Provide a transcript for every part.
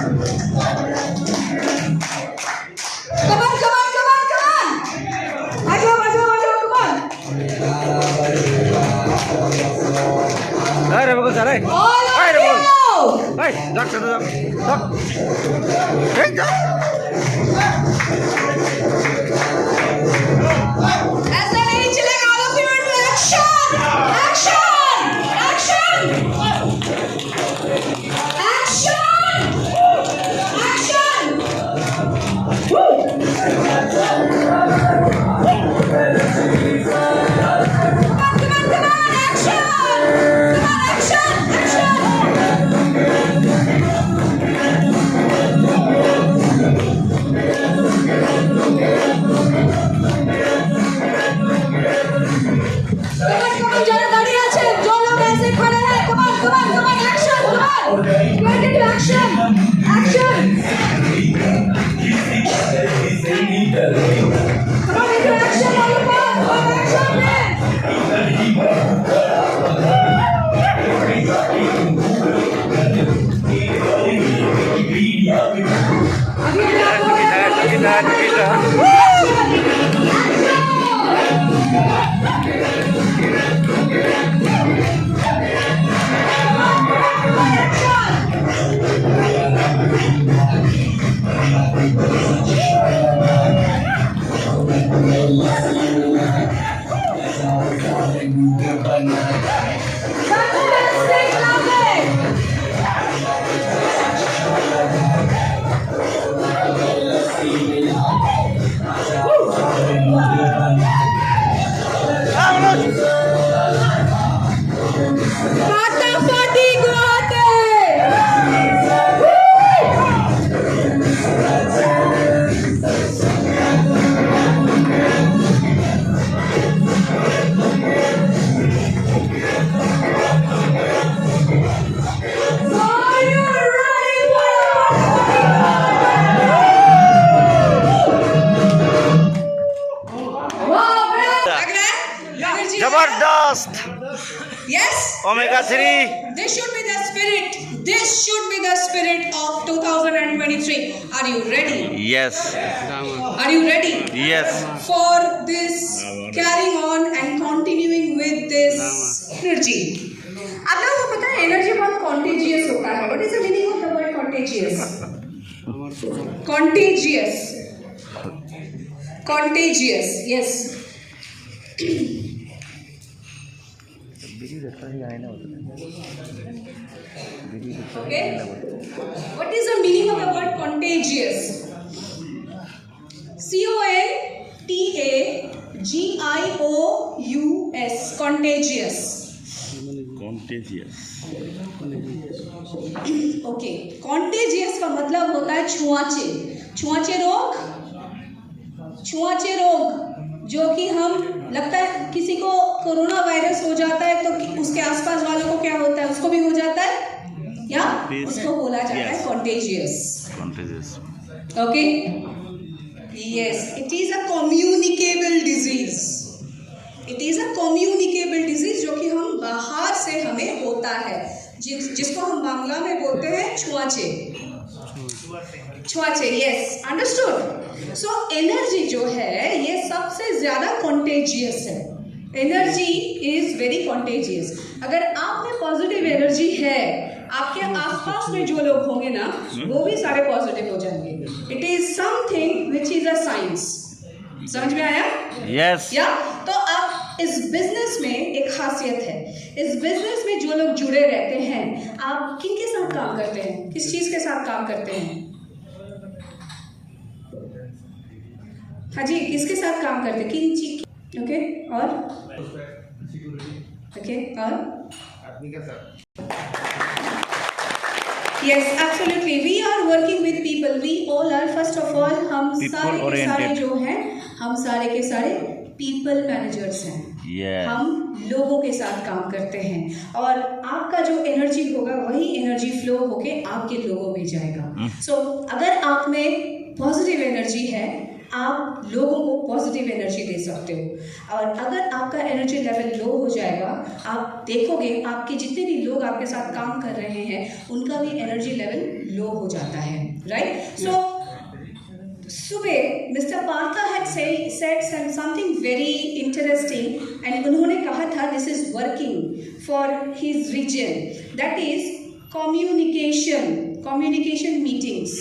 Ayo, bagus, ayo. Ayo, bagus. Ayo, dak, dak, dak. Hey, dak. ऐसा नहीं चलेगा, all of you into action! Action! Action! Action! Action! Woo! Come on, action! Come on, action! Action! যারা দাঁড়িয়ে আছেন, जो लोग ऐसे खड़े हैं, come on, come on, come on, action, come on, get into action, action, come on, into action, all of us, come on, action, man. जबरदस्त Yes. Omega 3 This should be the spirit. This should be the spirit of 2023. Are you ready? Yes Are you ready? Yes For this carrying on and continuing with this energy. आप लोगों को पता है energy बहुत contagious होता है. What is the meaning of the word contagious? Contagious. Contagious. Yes. Okay. What is the meaning of the word contagious? CONTAGIOUS. Contagious. Okay. Contagious का मतलब होता है छुआचे. छुआचे रोग. छुआचे रोग जो कि हम लगता है किसी को कोरोना वायरस हो जाता है तो उसके आसपास वालों को क्या होता है, उसको भी हो जाता है या उसको बोला जाता है contagious. Okay. Yes, it is a communicable disease. It is a communicable disease जो कि हम बाहर से हमें होता है, जिसको हम बांग्ला में बोलते हैं छुआचे. छुआचे. Yes, understood. So एनर्जी जो है ये सबसे ज्यादा contagious है. Energy is very contagious. अगर आप में पॉजिटिव एनर्जी है, आपके आसपास में जो लोग होंगे ना वो भी सारे पॉजिटिव हो जाएंगे. It is something which is a science. समझ में आया? यस या तो अब इस बिजनेस में एक खासियत है. इस बिजनेस में जो लोग जुड़े रहते हैं, आप किन के साथ काम करते हैं, किस चीज के साथ काम करते हैं? हाँ जी, किसके साथ काम करते हैं, किन चीज? ओके. और ओके. और Yes, absolutely. We are working with people. We all are, first of all, हम सारे के सारे जो हैं, हम सारे के सारे people managers हैं. हम लोगों के साथ काम करते हैं और आपका जो एनर्जी होगा वही एनर्जी फ्लो होके आपके लोगों में जाएगा. So, अगर आप में पॉजिटिव एनर्जी है, आप लोगों को पॉजिटिव एनर्जी दे सकते हो। और अगर आपका एनर्जी लेवल लो हो जाएगा, आप देखोगे आपके जितने भी लोग आपके साथ काम कर रहे हैं उनका भी एनर्जी लेवल लो हो जाता है, राइट। सो सुबह mister Parker had said something very interesting and उन्होंने कहा था this is working for his reason, that is communication meetings.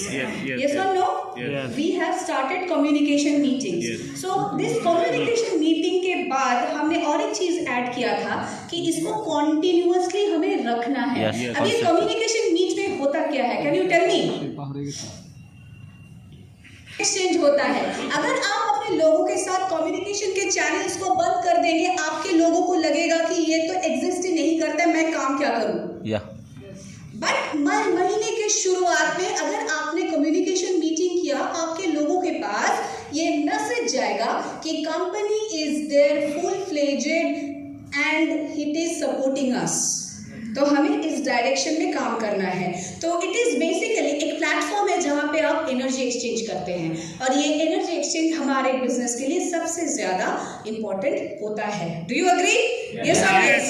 Yes or no? Yes. We have started communication meetings. Yes. So this communication meeting के बाद हमने और एक चीज add किया था कि इसको continuously हमें रखना है। Yes, yes. अब ये communication meet में होता क्या है? Can you tell me? Exchange होता है। अगर आप अपने लोगों के साथ कम्युनिकेशन के चैनल्स को बंद कर देंगे, आपके लोगों को लगेगा कि ये तो एग्जिस्ट ही नहीं करता, मैं काम क्या करूं। बट महीने के शुरुआत में अगर आपने कम्युनिकेशन मीटिंग किया, आपके लोगों के पास ये मैसेज जाएगा कि company is there full fledged and it is supporting us. तो हमें इस डायरेक्शन में काम करना है। तो इट इज बेसिकली एक प्लेटफॉर्म है जहाँ पे आप एनर्जी एक्सचेंज करते हैं, और ये एनर्जी एक्सचेंज हमारे बिजनेस के लिए सबसे ज्यादा इंपॉर्टेंट होता है। Do you agree? यस और यस।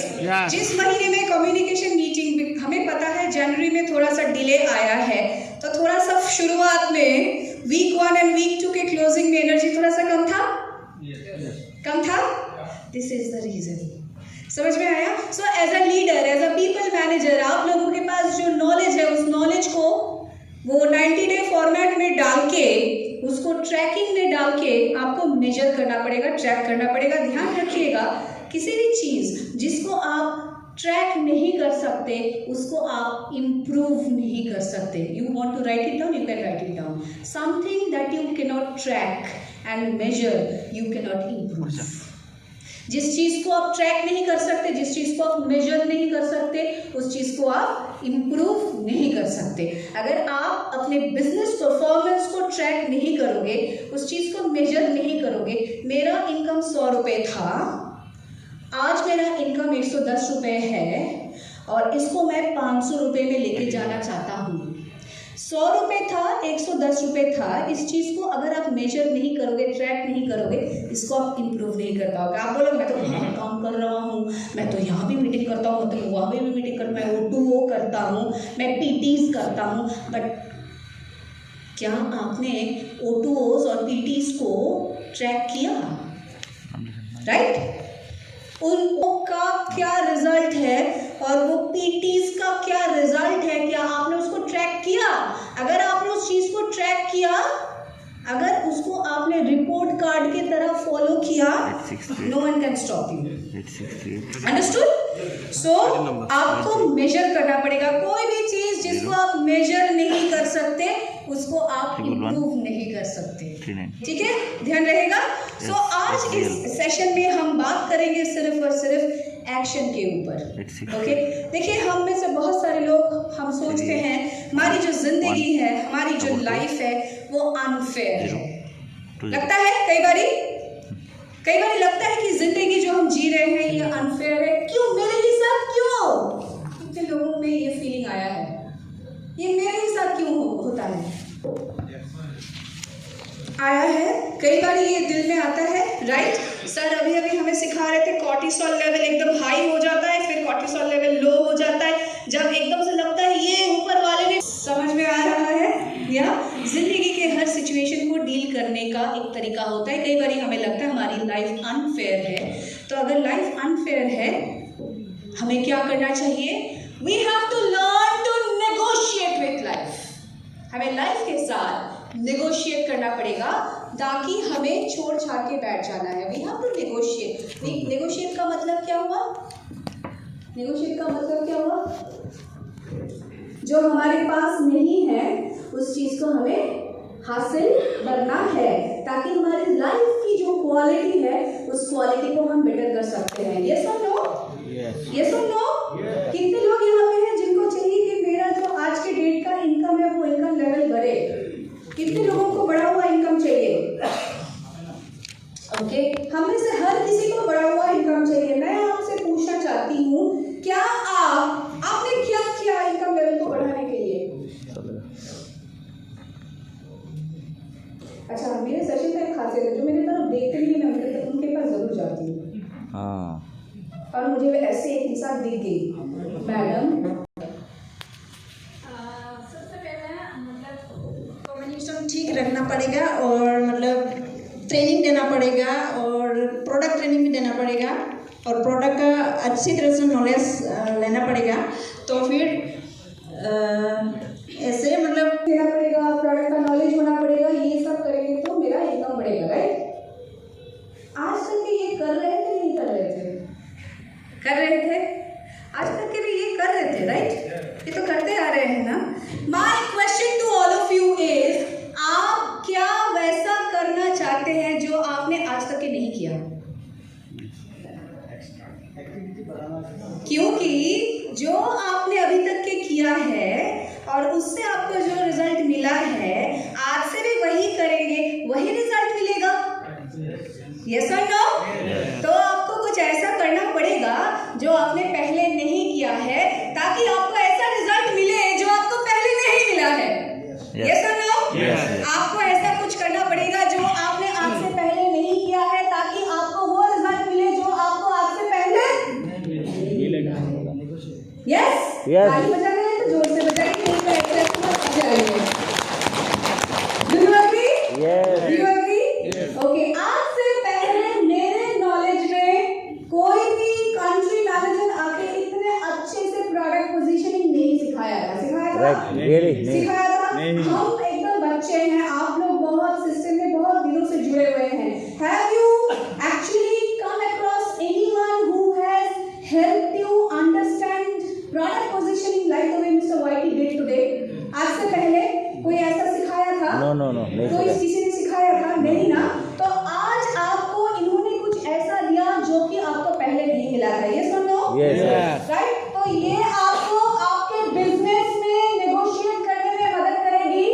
जिस महीने में कम्युनिकेशन मीटिंग, हमें पता है जनवरी में थोड़ा सा डिले आया है, तो थोड़ा सा शुरुआत में वीक 1 एंड वीक 2 के क्लोजिंग में एनर्जी थोड़ा सा कम था, कम था। This is the reason. समझ में आया? So as a leader, as a people manager, आप लोगों के पास जो नॉलेज है उस नॉलेज को वो 90 डे फॉर्मेट में डाल के, उसको ट्रैकिंग में डाल के आपको मेजर करना पड़ेगा, ट्रैक करना पड़ेगा। ध्यान रखिएगा, किसी भी चीज जिसको आप ट्रैक नहीं कर सकते उसको आप इम्प्रूव नहीं कर सकते। You want to write it down, you can write it down. Something that you can not track and measure, you can not improve. जिस चीज को आप ट्रैक नहीं कर सकते, जिस चीज को आप मेजर नहीं कर सकते, उस चीज को आप इम्प्रूव नहीं कर सकते। अगर आप अपने बिजनेस परफॉर्मेंस को ट्रैक नहीं करोगे, उस चीज को मेजर नहीं करोगे, मेरा इनकम 100 रुपये था, आज मेरा इनकम 110 रुपये है और इसको मैं 500 रुपये में लेके जाना चाहता हूँ। 100 रुपये था, 110 रुपये था। इस चीज़ को अगर आप मेजर नहीं करोगे, ट्रैक नहीं करोगे, इसको आप इम्प्रूव नहीं कर पाओगे। आप बोलोगे मैं तो बहुत काम कर रहा हूँ, मैं तो यहाँ भी मीटिंग करता हूँ, तो वहाँ भी मीटिंग करता हूँ, मैं O2O करता हूँ, मैं PTs करता हूँ। बट क्या आपने O2Os और PTs को ट्रैक किया? राइट? उनका क्या रिजल्ट है और वो PTs का क्या रिजल्ट है, क्या आपने उसको ट्रैक किया? अगर आपने उस चीज को ट्रैक किया, अगर उसको आपने रिपोर्ट कार्ड की तरह फॉलो किया, no one can stop you. Understood? So आपको मेजर करना पड़ेगा। कोई भी चीज जिसको आप मेजर नहीं कर सकते उसको आप इम्प्रूव नहीं कर सकते। ठीक है, ध्यान रहेगा। सो आज इस सेशन में हम बात करेंगे सिर्फ और सिर्फ एक्शन के ऊपर। ओके, देखिए हम में से बहुत सारे लोग हम सोचते हैं हमारी जो जिंदगी है, हमारी जो लाइफ है वो अनफेयर है। लगता है कई बारी लगता है कि जिंदगी जो हम जी रहे हैं ये अनफेयर है। क्यों मेरे ही साथ, क्यों? कितने लोगों में ये फीलिंग आया है, ये मेरे ही साथ क्यों होता है? आया है, कई बार ये दिल में आता है, राइट? सर अभी हमें सिखा रहे थे कॉर्टिसोल लेवल एकदम हाई हो जाता है, फिर कॉर्टिसोल लेवल लो हो जाता है, जब एकदम से लगता है ये ऊपर वाले ने। समझ में आ रहा है? या जिंदगी के हर सिचुएशन को डील करने का एक तरीका होता है। कई बार हमें लगता है हमारी लाइफ अनफेयर है, तो अगर लाइफ अनफेयर है हमें क्या करना चाहिए? We have to learn to negotiate with life. हमें लाइफ के साथ नेगोशिएट करना पड़ेगा, ताकि हमें छोड़ छाड़ के बैठ जाना है। We have to negotiate. Negotiate का मतलब क्या हुआ? नेगोशिएट का मतलब क्या हुआ? जो हमारे पास नहीं है उस चीज को हमें हासिल करना है, ताकि हमारी लाइफ की जो क्वालिटी है उस क्वालिटी को हम बेटर कर सकते हैं। यस और नो? यस और नो? कितने लोग यहाँ पे हैं जिनको चाहिए कि मेरा जो आज के डेट का इनकम है वो इनकम लेवल बढ़े? कितने लोगों को बढ़ा हुआ इनकम चाहिए? ओके, हम में से हर किसी को बढ़ा हुआ इनकम चाहिए। मैं आपसे पूछना चाहती हूँ, क्या आपने क्या किया इनकम लेवल को बढ़ाने के लिए? अच्छा, मेरे सेशन का खासियत है, जो मेरी तरफ देखते नहीं मैं उनके पास जरूर जाती हूँ। हाँ। और मुझे वे ऐसे एक इंसान दिख गई, मैडम सबसे पहले मतलब कम्युनिकेशन ठीक रखना पड़ेगा और मतलब ट्रेनिंग देना पड़ेगा और प्रोडक्ट ट्रेनिंग भी देना पड़ेगा और प्रोडक्ट का अच्छी तरह से नॉलेज लेना पड़ेगा। तो फिर ऐसे मतलब देना पड़ेगा, प्रोडक्ट का नॉलेज होना पड़ेगा, ये सब करेंगे तो मेरा इनकम बढ़ेगा, राइट। आज तक के ये कर रहे थे नहीं कर रहे थे? कर रहे थे, आज तक के भी ये कर रहे थे, राइट। ये तो करते आ रहे हैं ना। My question to all of you is, आप क्या वैसा करना चाहते हैं जो आपने आज तक के नहीं किया? क्योंकि जो आपने अभी तक के किया है और उससे आपको जो रिजल्ट मिला है, आज से भी वही करेंगे, वही रिजल्ट मिलेगा। यस और नो? तो आपको कुछ ऐसा करना पड़ेगा जो आपने पहले नहीं किया है, ताकि आपको ऐसा रिजल्ट मिले जो आपको पहले नहीं मिला है। यस और नो? आपको ऐसा कुछ करना पड़ेगा जो आपने आज से पहले नहीं किया है, ताकि आपको वो रिजल्ट मिले जो आपको आज से पहले मिलेगा। यस? ताली बजा रहे हैं तो जोर से बजाइए, नहीं तो ऐसे ऐसे जाएंगे। Do you agree? Yes. Do you agree? Okay. आज से पहले मेरे नॉलेज में कोई भी कंट्री मैनेजर आके इतने अच्छे से प्रोडक्ट पोजीशनिंग नहीं सिखाया था। सिखाया था? सिखाया था? हम एकदम बच्चे हैं, आप लोग बहुत सिस्टम में बहुत दिनों से जुड़े हुए हैं। Have you actually come across anyone who has helped you understand product positioning like the way Mr. Whitey did today? आज से पहले कोई ऐसा सिखाया था? No, कोई किसी ने सिखाया था? नहीं ना। तो आज आपको इन्होंने कुछ ऐसा दिया जो कि आपको पहले नहीं मिला था। ये सुनो, राइट। तो ये आपको आपके बिजनेस में नेगोशिएट करने में मदद करेगी,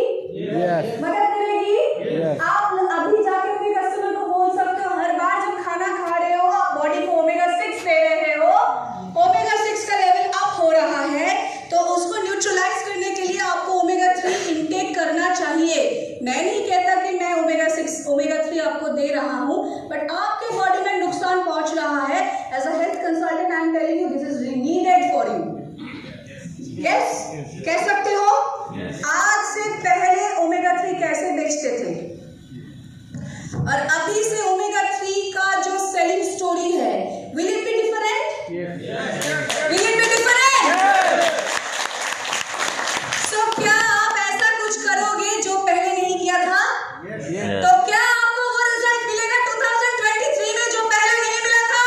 मदद करेगी। आप अभी जाके अपने कस्टमर को बोल सकते हो, हर बार जब खाना खा रहे हो आप बॉडी को ओमेगा 6 दे रहे हो, ओमेगा 6 का लेवल अप हो रहा है, तो उसको न्यूट्रलाइज करने के लिए आपको ओमेगा 3 इनटेक करना चाहिए। मैं नहीं कहता कि मैं ओमेगा 3 आपको दे रहा हूँ, बट आपके बॉडी में नुकसान पहुंच रहा है। As a health consultant I am telling you this is needed for you. Yes, कह सकते हो? आज से पहले ओमेगा 3 कैसे बेचते थे और अभी से ओमेगा 3 का जो सेलिंग स्टोरी है, will it be different? Will it be different? So क्या आप ऐसा कुछ करोगे जो पहले नहीं किया था? तो क्या आपको वो रिजल्ट मिलेगा 2023 में जो पहले नहीं मिला था?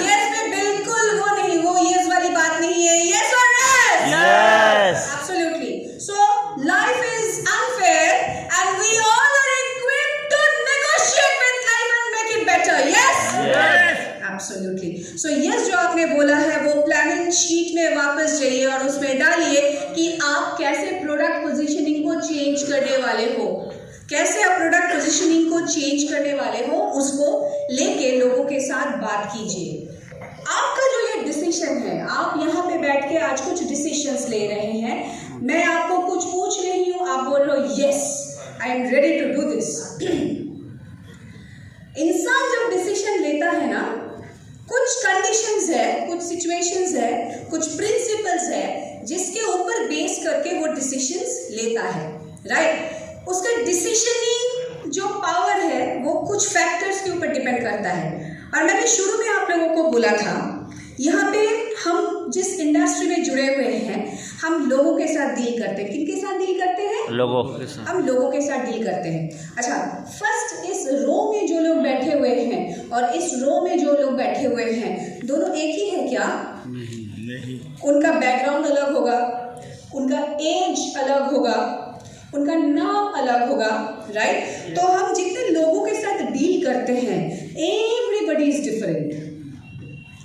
यस में बिल्कुल वो नहीं, वो यस वाली बात नहीं है। यस और no? Absolutely. So life is unfair and we all are equipped to negotiate with life and make it better. Yes, absolutely. So yes जो आपने बोला है वो प्लानिंग शीट में वापस जाइए और उसमें डालिए कि आप कैसे प्रोडक्ट पोजीशनिंग को चेंज करने वाले हो, कैसे आप प्रोडक्ट पोजीशनिंग को चेंज करने वाले हो, उसको लेके लोगों के साथ बात कीजिए। आपका जो ये डिसीजन है, आप यहाँ पे बैठ के आज कुछ डिसीजंस ले रहे हैं, मैं आपको कुछ पूछ रही हूँ, आप बोल रहे हो yes I am ready to do this. इंसान जब डिसीजन लेता है ना, कुछ कंडीशंस है, कुछ सिचुएशंस है, कुछ प्रिंसिपल्स है जिसके ऊपर बेस करके वो डिसीजंस लेता है, राइट। उसका डिसीजनिंग जो पावर है वो कुछ फैक्टर्स के ऊपर डिपेंड करता है। और मैंने शुरू में आप लोगों को बोला था, यहाँ पे हम जिस इंडस्ट्री में जुड़े हुए हैं, हम लोगों के साथ डील करते हैं। किनके साथ डील करते हैं? लोगों के साथ। हम लोगों के साथ डील करते हैं। अच्छा, फर्स्ट इस रो में जो लोग बैठे हुए हैं और इस रो में जो लोग बैठे हुए हैं, दोनों एक ही है क्या? नहीं। उनका बैकग्राउंड अलग होगा, उनका एज अलग होगा, उनका नाम अलग होगा, राइट। तो हम जितने लोगों के साथ डील करते हैं, everybody is different,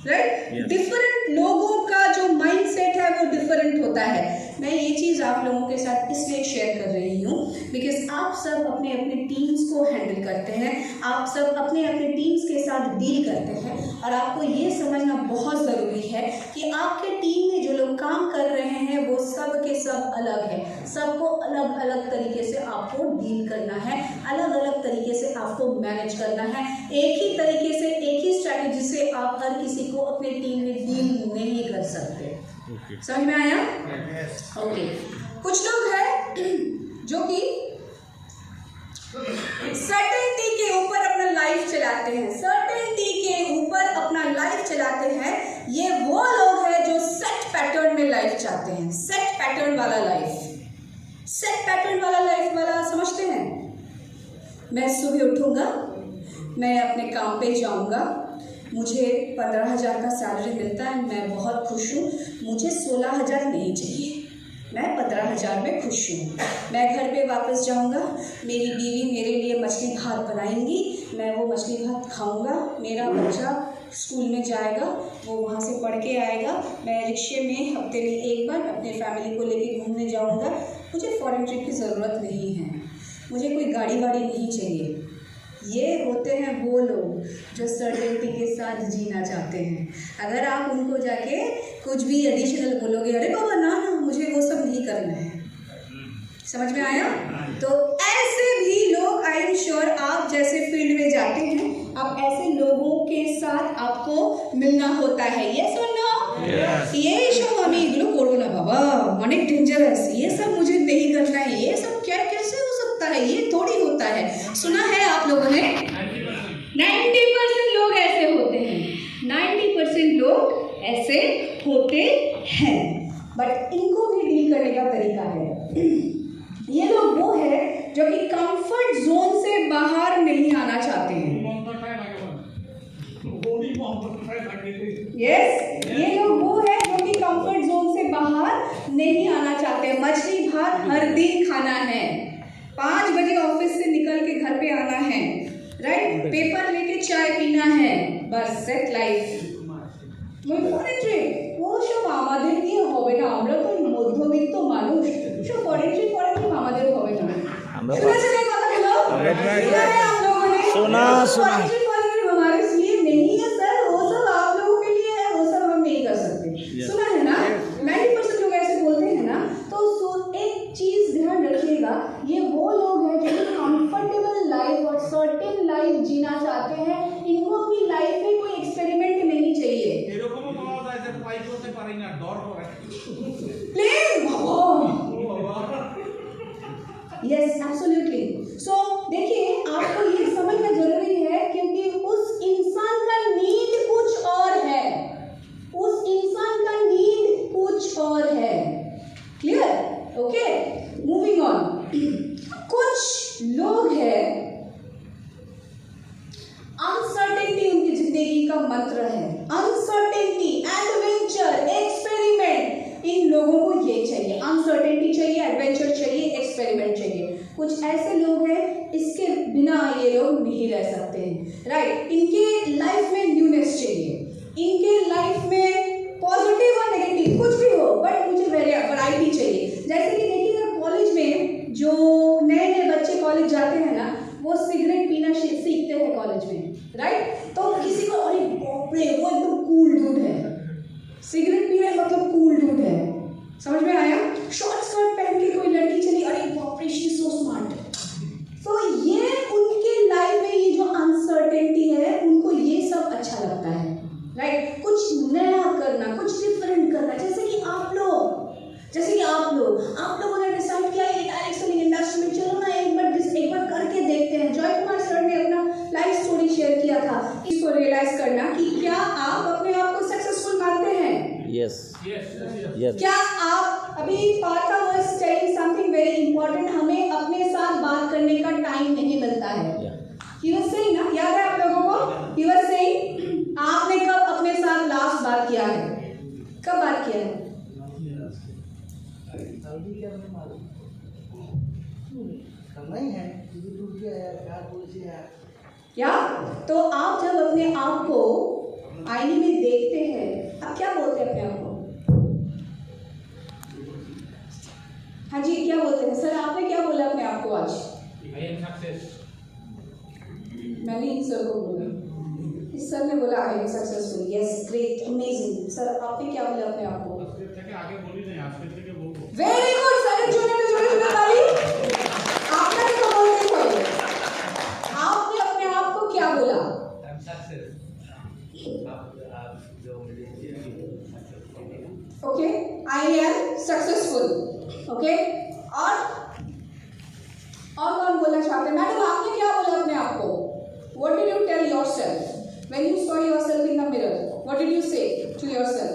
right. Different लोगों का जो माइंडसेट है वो डिफरेंट होता है। मैं ये चीज़ आप लोगों के साथ इसलिए शेयर कर रही हूँ बिकॉज आप सब अपने अपने टीम्स को हैंडल करते हैं, आप सब अपने अपने टीम्स के साथ डील करते हैं, और आपको ये समझना बहुत ज़रूरी है कि आपके टीम में जो लोग काम कर रहे हैं वो सब के सब अलग है। सबको अलग अलग तरीके से आपको डील करना है, अलग अलग तरीके से आपको मैनेज करना है। एक ही तरीके से, एक ही स्ट्रैटेजी से आप हर किसी को अपने टीम में डील नहीं कर सकते। समझ में आया? ओके। कुछ लोग हैं जो कि सर्टेनिटी के ऊपर अपना लाइफ चलाते हैं, सर्टेनिटी के ऊपर अपना लाइफ चलाते हैं। ये वो लोग हैं जो सेट पैटर्न में लाइफ चाहते हैं, सेट पैटर्न वाला लाइफ। सेट पैटर्न वाला लाइफ वाला समझते हैं? मैं सुबह उठूंगा, मैं अपने काम पे जाऊंगा, मुझे 15,000 का सैलरी मिलता है, मैं बहुत खुश हूँ, मुझे 16,000 नहीं चाहिए, मैं 15,000 में खुश हूँ। मैं घर पे वापस जाऊँगा, मेरी बीवी मेरे लिए मछली भात बनाएंगी, मैं वो मछली भात खाऊँगा, मेरा बच्चा स्कूल में जाएगा, वो वहाँ से पढ़ के आएगा, मैं रिक्शे में हफ्ते में एक बार अपने फैमिली को लेके घूमने जाऊँगा। मुझे फॉरेन ट्रिप की ज़रूरत नहीं है, मुझे कोई गाड़ी वाड़ी नहीं चाहिए। ये होते हैं वो लोग जो सर्टेनिटी के साथ जीना चाहते हैं। अगर आप उनको जाके कुछ भी एडिशनल बोलोगे, अरे बाबा ना ना मुझे वो सब नहीं करना है, समझ में आया? तो ऐसे भी लोग, आई एम श्योर आप जैसे फील्ड में जाते हैं, आप ऐसे लोगों के साथ आपको मिलना होता है। ये सुनो, ये सब हमें इग्लो करो ना बाबा, अनेक डेंजरस, ये सब मुझे नहीं करना है, ये सब क्या कैसे हो सकता है, ये थोड़ी होता है। सुना है आप लोगों ने 90% लोग ऐसे होते हैं, 90% लोग ऐसे होते हैं, बट इनको भी डील करने का तरीका है। ये लोग वो है जो कि कंफर्ट जोन से बाहर नहीं आना चाहते हैं। यस, ये लोग वो है जो कि कंफर्ट जोन से बाहर नहीं आना चाहते। मछली भात हर दिन खाना है, 5 बजे ऑफिस से निकल के घर पे आना है, राइट, पेपर लेके चाय पीना है, बस सेट लाइफ। वो সব আমাদের দিয়ে হবে না, আমরা তো মধ্যবিত্ত মানুষ, সব ফরেন ট্রিপ আমাদের হবে না। শুনেছেন এই কথাগুলো? हम लोगों ने सुना हमारे लिए नहीं है सर, वो सब आप लोगों के लिए है, वो सब हम नहीं कर सकते। सुना है ना? 90% लोग ऐसे बोलते हैं ना। तो एक चीज ध्यान रखिएगा, ये वो लोग हैं जो कंफर्टेबल लाइफ और सर्टेन लाइफ जीना चाहते हैं। इनको अपनी लाइफ में कोई एक्सपेरिमेंट नहीं चाहिए। Yes absolutely. सो देखिए, आपको ये समझना जरूरी है क्योंकि उस इंसान का नीड कुछ और है, उस इंसान का नीड कुछ और है। क्लियर? Okay, moving on. कुछ लोग हैं अनसर्टेनिटी उनकी जिंदगी का मंत्र है। अनसर्टेनिटी, एडवेंचर, एक्सपेरिमेंट, इन लोगों को ये चाहिए। अनसर्टेनिटी चाहिए, एडवेंचर चाहिए, एक्सपेरिमेंट चाहिए। कुछ ऐसे लोग हैं, इसके बिना ये लोग नहीं रह सकते हैं, राइट। इनके लाइफ में न्यूनेस चाहिए, इनके लाइफ में पॉजिटिव और नेगेटिव कुछ भी हो, बट मुझे वैरायटी चाहिए। जैसे कि देखिए, कॉलेज में जो नए नए बच्चे कॉलेज जाते हैं ना, वो सिगरेट पीना सीखते हैं कॉलेज में, राइट। तो किसी को, अरे बाप रे वो एकदम कूल डूड है, सिगरेट पीना मतलब कूल डूड है, समझ में आया? शॉर्ट स्कर्ट पहन के कोई लड़की चली, अरे बाप रे शी इज सो स्मार्ट। तो ये उनके लाइफ में ये जो अनसर्टेनिटी है, उनको ये सब अच्छा लगता है, राइट। कुछ नया करना, कुछ डिफरेंट करना। जैसे कि आप लोगों ने डिसाइड किया ये डायरेक्ट सेलिंग इंडस्ट्री में चलो ना, एक बार करके देखते हैं। जॉय कुमार सर ने अपना लाइफ स्टोरी शेयर किया था, इसको रियलाइज करना कि क्या आप अपने आप को सक्सेसफुल मानते हैं? यस। क्या आप अभी Partha was telling something very important, हमें अपने साथ बात करने का टाइम नहीं मिलता है। ही वाज सेइंग ना, याद है आप लोगों को? ही वाज सेइंग, आपने कब अपने साथ लास्ट बात किया है? कब बात किया है? क्या? तो आप जब अपने आप को आईने में देखते हैं, आप क्या बोलते हैं अपने आप को? हाँ जी, क्या बोलते हैं? सर आपने क्या बोला अपने आप को आज? मैंने इन सर को बोला, इस सर ने बोला आई am successful. Yes, great, amazing. Sir आपने क्या बोला अपने आप को? वेरी गुड सर, जोड़े ओके। और कौन बोलना चाहते हैं? मैडम आपने क्या बोला अपने आप को? What did you tell yourself when you saw yourself in the mirror? What did you say to yourself?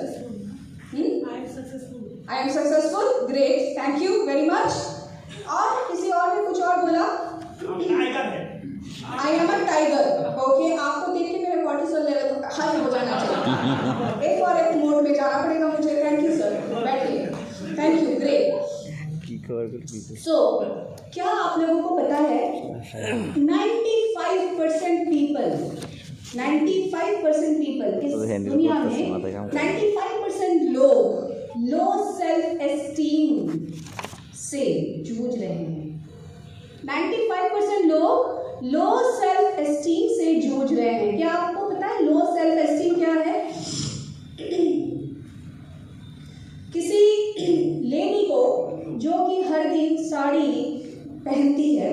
I am successful. I am successful. Great. Thank you very much. और किसी और ने कुछ और बोला? I am a tiger. Okay. आपको देख के मेरे कॉर्टिसोल लेवल हाई हो जाना चाहिए। एक और एक मोड में जाना पड़ेगा मुझे। Thank you sir. बैठिए। Thank you. ग्रेट। So, क्या आप लोगों को पता है 95% people इस दुनिया में 95% लोग लो सेल्फ एस्टीम से जूझ रहे हैं। 95% लोग लो सेल्फ एस्टीम से जूझ रहे हैं। क्या आपको पता है लो सेल्फ एस्टीम क्या है? किसी लेडी को जो कि हर दिन साड़ी पहनती है,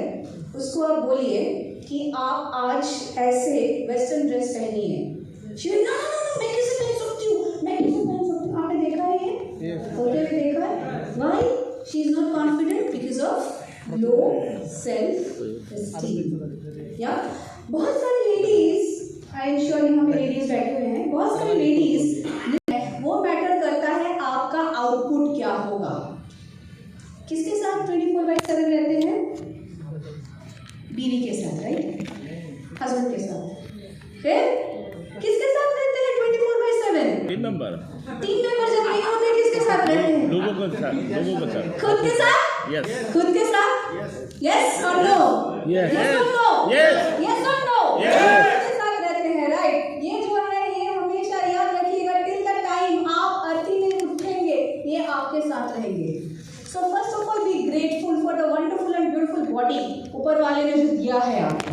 उसको आप बोलिए कि आप आज ऐसे वेस्टर्न ड्रेस पहनिए। ना मैं कैसे पहन सकती हूँ? आपने देखा है ये होते हुए देखा है? Why? She is not confident because of low self esteem। या बहुत सारी लेडीज, आई एम श्योर यहाँ पे लेडीज बैठे हुए हैं, बहुत सारी लेडीज वो मैटर करता है आपका आउटपुट क्या होगा। किसके साथ 24/7 रहते हैं? बीवी के साथ, राइट? हस्बैंड के साथ। फिर किसके साथ रहते हैं 24/7? 3 नंबर जब नहीं होते किसके साथ रहते हैं? लोगों के साथ। खुद के साथ? यस। खुद के साथ? यस और नो? Yes. यस और नो? Yes. यस और नो? Yes. के साथ रहते हैं, राइट? ये जो है ये हमेशा याद रखिएगा, टिल द टाइम आप अर्थी में उठेंगे ये आपके साथ रहेंगे। So first of all, be grateful for the wonderful and beautiful body ऊपर वाले ने जो दिया है आपको।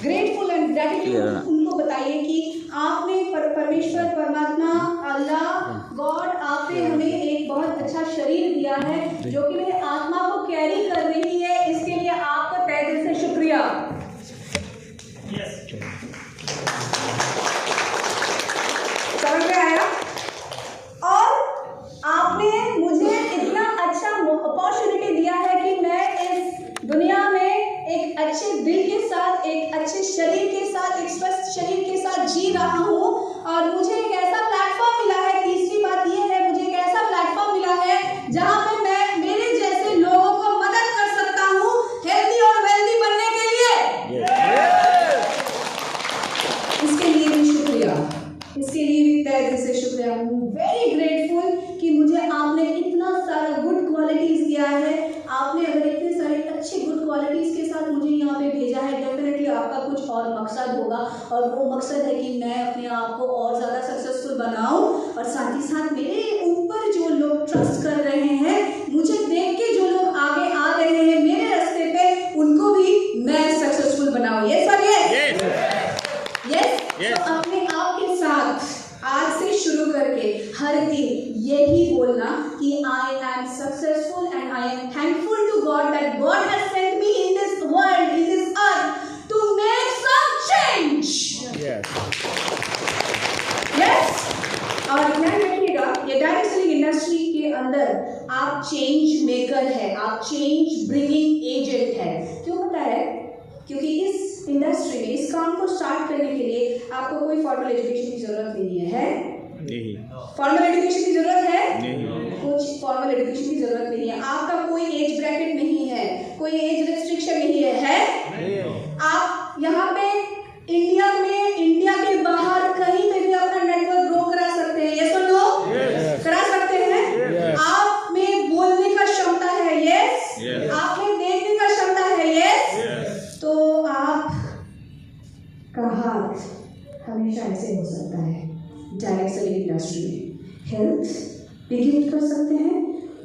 Grateful and gratitude उनको बताइए कि आपने परमेश्वर, परमात्मा, अल्लाह, गॉड, आपने हमें एक बहुत अच्छा शरीर दिया है जो कि मेरे आत्मा को कैरी कर रही है। इसके लिए आपका तहे दिल से शुक्रिया। समझ में आया? और आपने मुझे इतना अच्छा अपॉर्चुनिटी दिया है कि मैं इस दुनिया में एक अच्छे दिल के साथ, एक अच्छे शरीर के साथ, एक स्वस्थ शरीर के साथ जी रहा हूँ। और मुझे एक ऐसा प्लेटफॉर्म मिला है, तीसरी बात ये है, मुझे एक ऐसा प्लेटफॉर्म मिला है जहाँ पे मैं मेरे जैसे लोगों को मदद कर सकता हूँ हेल्दी और वेल्दी बनने के लिए। इसके लिए भी शुक्रिया, इसके लिए भी तहे दिल से शुक्रिया। वेरी ग्रेटफुल कि मुझे आपने इतना सारा गुड क्वालिटीज दिया है। आपने अगर इतने सारे अच्छे गुड क्वालिटीज के साथ मुझे यहाँ पे भेजा है, डेफिनेटली आपका कुछ और मकसद होगा। और वो मकसद है कि मैं अपने आप को और ज़्यादा सक्सेसफुल बनाऊं और साथ ही साथ मेरे ऊपर जो लोग ट्रस्ट कर रहे हैं, मुझे देख के जो लोग आगे आ रहे हैं मेरे रास्ते पे, उनको भी मैं सक्सेसफुल बनाऊं। यस और यस? यस। तो अपने आप के साथ आज से शुरू करके हर दिन यही बोलना कि I am successful and I am thankful to God that God has sent me in this world, in this earth to make some change. Yes. और ध्यान रखिएगा, ये डायरेक्ट सेलिंग इंडस्ट्री के अंदर आप चेंज मेकर है, आप चेंज ब्रिंगिंग एजेंट है। क्यों पता है? क्योंकि इस इंडस्ट्री में इस काम को स्टार्ट करने के लिए आपको कोई फॉर्मल एजुकेशन की जरूरत नहीं है। नहीं। फॉर्मल एजुकेशन की जरूरत है? नहीं। कुछ फॉर्मल एजुकेशन की जरूरत नहीं है। आपका कोई एज ब्रैकेट नहीं है, कोई एज रिस्ट्रिक्शन नहीं है, आप यहाँ पे इंडिया में, इंडिया के बाहर कहीं पे भी अपना नेटवर्क ग्रो करा सकते हैं। यस और नो? करा सकते हैं। आप में बोलने का क्षमता है, यस। आप में देखने का क्षमता है, यस। तो आप का हाथ हमेशा ऐसे हो सकता है डायरेक्ट सेलिंग इंडस्ट्री में। हेल्थ भी गिफ्ट कर सकते हैं,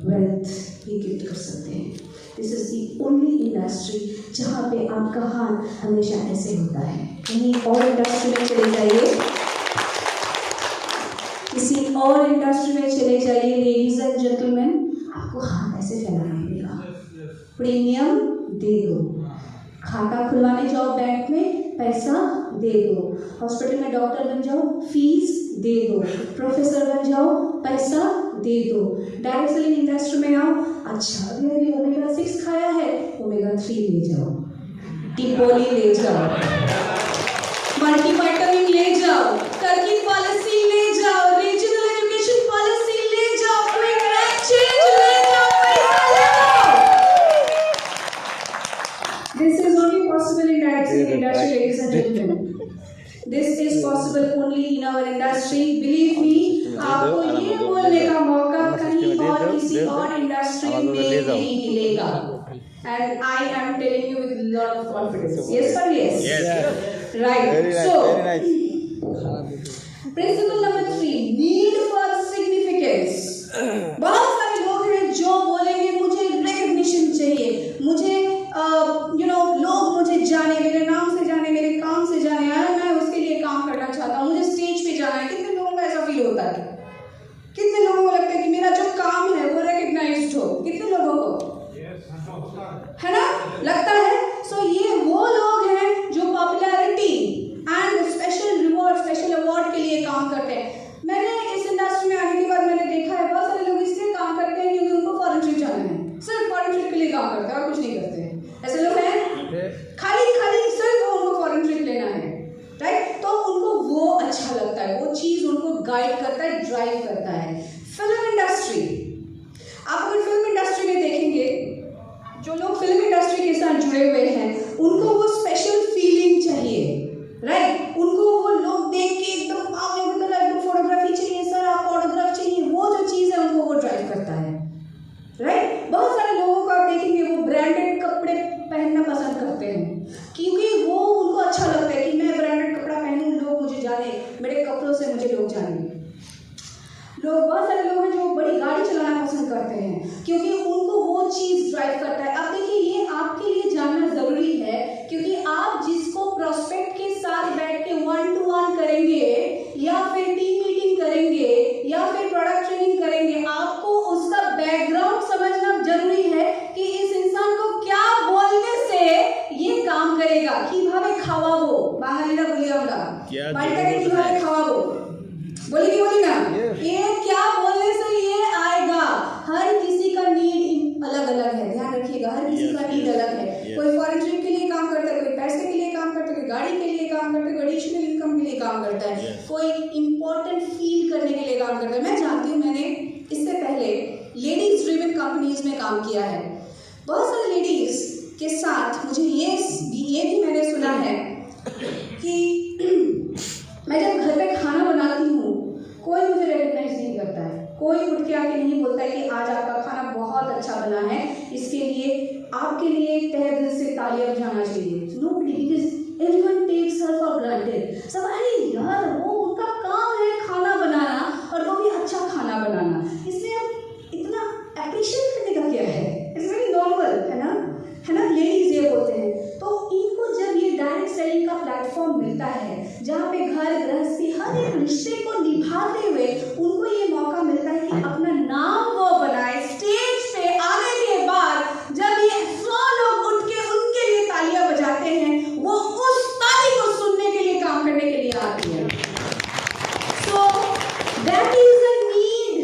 वेल्थ भी गिफ्ट कर सकते हैं। This is the only industry जहाँ पे आपका हाथ हमेशा ऐसे होता है। कहीं और इंडस्ट्री में चले जाइए, किसी और इंडस्ट्री में चले जाइए लेडीज एंड जेंटलमैन, आपको हाथ ऐसे फैलाना पड़ेगा। प्रीमियम दे दो, खाता खुलवाने जाओ बैंक में, पैसा दे दो, हॉस्पिटल में डॉक्टर बन जाओ, फीस दे दो, प्रोफेसर बन जाओ, पैसा दे दो। डायरेक्ट सेलिंग इंडस्ट्री में आओ, अच्छा अभी ओमेगा 6 खाया है, ओमेगा 3 ले जाओ, टिपोली ले जाओ, मल्टीविटामिन ले जाओ, टर्की पॉलिसी ले जाओ, रीजनल एजुकेशन पॉलिसी ले जाओ, क्विक रैंक चेंज ले जाओ, पैसा ले लो। This is only possible in direct selling industry, ladies and gentlemen. This is possible only in our industry. Believe me, आपको ये बोलने का मौका कहीं और किसी और इंडस्ट्री में नहीं मिलेगा। And I am telling you with a lot of confidence. Yes or yes? Yes. Right. So, principle number 3, need for significance. बहुत सारे लोग हैं जो बोलेंगे मुझे recognition चाहिए, मुझे लोग मुझे जाने, मेरे नाम से जाने, मेरे काम से जाने, यार मैं उसके लिए काम करना चाहता हूँ, मुझे स्टेज पे जाना है। कितने लोगों को ऐसा फील होता है? कितने लोगों को लगता है कि मेरा जो काम है वो रिकग्नाइज्ड हो? कितने लोगों को है ना लगता है? सो ये वो लोग हैं जो popularity and special reward, special award के लिए काम करते हैं। मैंने इस इंडस्ट्री में आने के बाद मैंने देखा है बहुत सारे लोग इसलिए काम करते हैं क्योंकि उनको फॉरेन ट्रिप जाना है, सिर्फ फॉरेन ट्रिप के लिए काम करते हैं और कुछ नहीं करते हैं। ऐसे लोग हैं खाली सिर्फ उनको फॉरेन ट्रिप लेना है, राइट? तो उनको वो अच्छा लगता है, वो चीज उनको गाइड करता है, ड्राइव करता है। फिल्म इंडस्ट्री, आप अगर फिल्म इंडस्ट्री में देखेंगे, जो लोग फिल्म इंडस्ट्री के साथ जुड़े हुए हैं उनको वो स्पेशल फीलिंग चाहिए, राइट? उनको वो लोग देख के एकदम आप लोगों की तरह एकदम फोटोग्राफी चाहिए, सर आप ऑटोग्राफ चाहिए, वो जो चीज़ है उनको वो ड्राइव करता है, राइट? बहुत सारे लोगों को आप देखेंगे वो ब्रांडेड कपड़े पहनना पसंद करते हैं क्योंकि वो उनको अच्छा लगता है कि मैं ब्रांडेड कपड़ा पहनूं, लोग मुझे जाने, मेरे कपड़ों से मुझे लोग जाने। लोग बहुत सारे लोग हैं जो बड़ी गाड़ी चलाना पसंद करते हैं क्योंकि उनको वो चीज़ ड्राइव करता है। अब देखिए ये आपके लिए जानना ज़रूरी है क्योंकि आप जिसको प्रोस्पेक्ट के साथ बैठ के 1-to-1 करेंगे या फिर टीम मीटिंग करेंगे या फिर प्रोडक्ट ट्रेनिंग करेंगे, आपको उसका बैकग्राउंड समझना जरूरी है कि इस इंसान को क्या बोलने से ये काम करेगा। কিভাবে খাওয়াবো বাঙালিরা বলি আমরা, বাড়িটাকে কিভাবে খাওয়াবো बोली कि बोली ना, ये क्या बोलने से ये आएगा। हर किसी का नीड अलग अलग है, ध्यान रखिएगा, हर किसी का नीड अलग है। कोई फॉरेन ट्रिप के लिए काम करता है, कोई पैसे के लिए काम करता है, कोई गाड़ी के लिए काम करता है, कोई एडिशनल इनकम के लिए काम करता है, कोई इंपॉर्टेंट फील करने के लिए काम करता है। मैं जानती हूँ, मैंने इससे पहले लेडीज ड्रिवन कंपनीज में काम किया है। बहुत सारे लेडीज के साथ मुझे ये भी मैंने सुना है कि मैं जब घर पे खाना बनाती हूँ कोई मुझे रिकग्नाइज नहीं करता है, कोई उठ के आके नहीं बोलता है कि आज आपका खाना बहुत अच्छा बना है, इसके लिए आपके लिए तहे दिल से तालियां बजाना चाहिए। Nobody, because everyone takes her for granted। सब अरे यार वो उनका काम है खाना बनाना और वो भी अच्छा खाना बनाना, इसलिए अब इतना अप्रिशिएट करने का क्या है? इट्स वेरी नॉर्मल, है ना लेडीज ये बोलते हैं। तो इनको जब ये डायरेक्ट सेलिंग का प्लेटफॉर्म मिलता है जहाँ पे घर गृहस्थी हर एक रिश्ते को निभाते हुए उनको ये मौका मिलता है कि अपना नाम वो बनाए, स्टेज पे आने के बाद जब ये 100 लोग उठ के उनके लिए तालियां बजाते हैं, वो उस ताली को सुनने के लिए काम करने के लिए आती है। So that is a need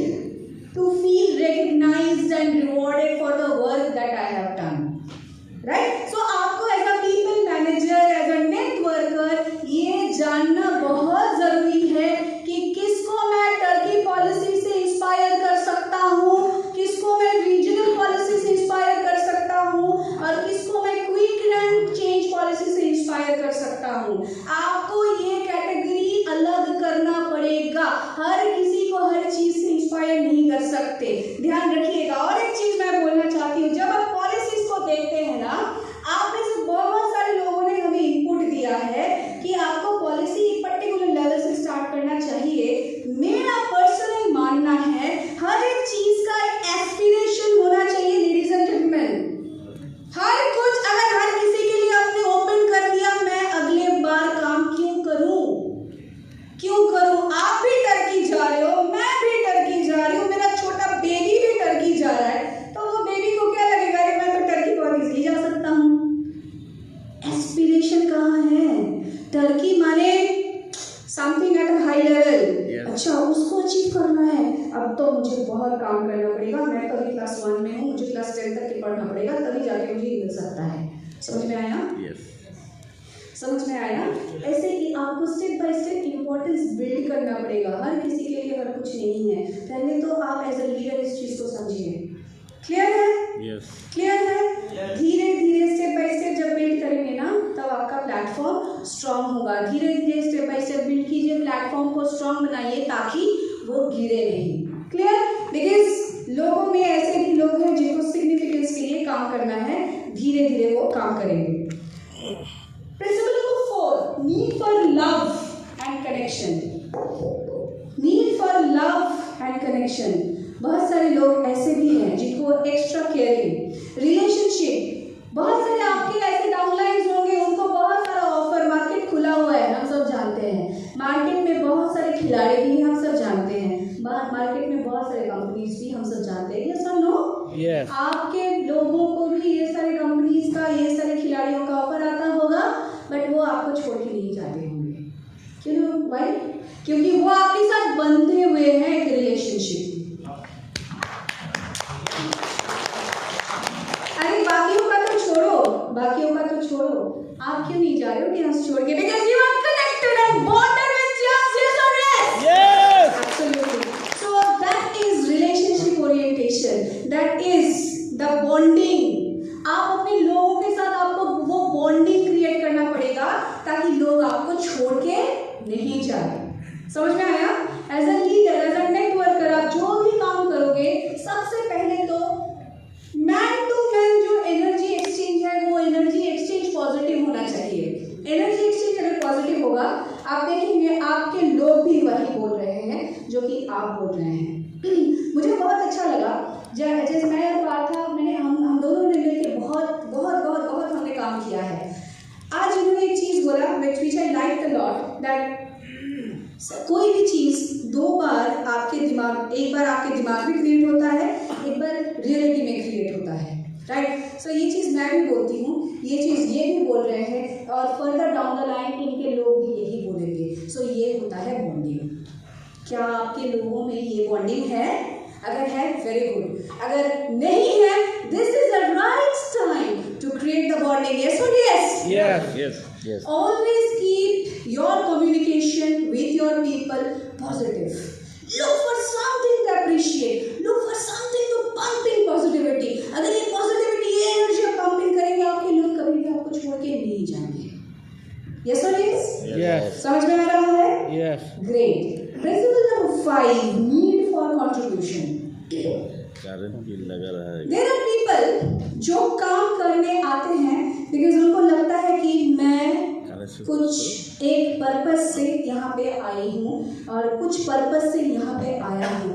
to feel recognised and rewarded for the work that I have done, right? So आपको as a people manager, as a networker ये जानना बहुत जरूरी है कि किसको मैं पढ़ना पड़ेगा, तभी जाके मुझे मिल सकता है। समझ में आया? यस। समझ में आया? ऐसे ही आपको step by step importance build करना पड़ेगा। हर किसी के लिए हर कुछ नहीं है। पहले तो आप एज अ लीडर इस चीज को समझिए। क्लियर है? यस। क्लियर है? धीरे धीरे स्टेप बाय स्टेप जब बिल्ड करेंगे ना, तब आपका प्लेटफॉर्म स्ट्रांग होगा। धीरे धीरे स्टेप बाय स्टेप बिल्ड कीजिए, प्लेटफॉर्म को स्ट्रांग बनाइए ताकि वो गिरे नहीं। क्लियर? बिकॉज लोगों में ऐसे भी लोग हैं जिनको सिग्निफिकेंस के लिए काम करना है, धीरे धीरे वो काम करेंगे। Principle number 4, need for love and connection. Need for love and connection. बहुत सारे लोग ऐसे भी हैं जिनको एक्स्ट्रा केयरिंग रिलेशनशिप, बहुत सारे आपके ऐसे डाउनलाइंस होंगे, उनको बहुत सारा ऑफर, मार्केट खुला हुआ है, हम सब जानते हैं। मार्केट में बहुत सारे खिलाड़ी भी हम सब जानते हैं, मार्केट में बहुत सारे कंपनीज भी हम सब जानते हैं। यस और नो? यस। आपके लोगों को भी ये सारे कंपनीज का, ये सारे खिलाड़ियों का ऑफर आता होगा, बट वो आपको छोड़ के नहीं जाते होंगे। क्यों? भाई, क्योंकि वो आपके साथ बंधे हुए हैं एक रिलेशनशिप। अरे बाकियों का तो छोड़ो, बाकियों का तो छोड़ो, आप क्यों नहीं जा रहे हो डियांस छोड़ के? Because you are connected and bonded with डियांस। यस और yes? Yes. Absolutely. So that is relationship orientation, that is the bonding. आप अपने लोगों के साथ, आपको वो बॉन्डिंग क्रिएट करना पड़ेगा ताकि लोग आपको छोड़ के नहीं जाए। समझ में आया? As a leader, as a networker, आप जो भी काम करोगे, सबसे पहले तो मैन टू मैन जो एनर्जी एक्सचेंज है, वो एनर्जी एक्सचेंज पॉजिटिव होना चाहिए। एनर्जी एक्सचेंज अगर पॉजिटिव होगा, आप देखेंगे आपके लोग भी वही बोल रहे हैं जो कि आप बोल रहे हैं। मुझे बहुत अच्छा लगा जैसे मैं और पार्था, हम दोनों ने मिलकर बहुत हमने काम किया है। आज उन्होंने एक चीज़ बोला which I liked a lot, that कोई भी चीज़ दो बार आपके दिमाग, एक बार आपके दिमाग में क्रिएट होता है, एक बार रियलिटी में क्रिएट होता है, राइट? सो ये चीज़ मैं भी बोलती हूँ, ये चीज़ ये भी बोल रहे हैं, और फर्दर डाउन द लाइन इनके लोग भी यही बोलेंगे। सो ये होता है बॉन्डिंग। क्या आपके लोगों में ये बॉन्डिंग है? अगर है, वेरी गुड। अगर नहीं है, this is the right time to create the bonding. Yes और yes? Yes. Yes. Yes. Always keep your communication with your people positive. Look for something to appreciate. Look for something to pump in positivity. अगर ये positivity, ये energy आप pump in करेंगे, आपके लोग कभी भी आपको छोड़ के नहीं जाएंगे। Yes or yes? यस। समझ में आ रहा है? Yes. Great. Principle number 5, need for contribution. कारण की लगा रहा है। There are people जो काम करने आते हैं because उनको लगता है कि मैं कुछ एक पर्पस से यहाँ पे आई हूँ और कुछ पर्पस से यहाँ पे आया हूँ।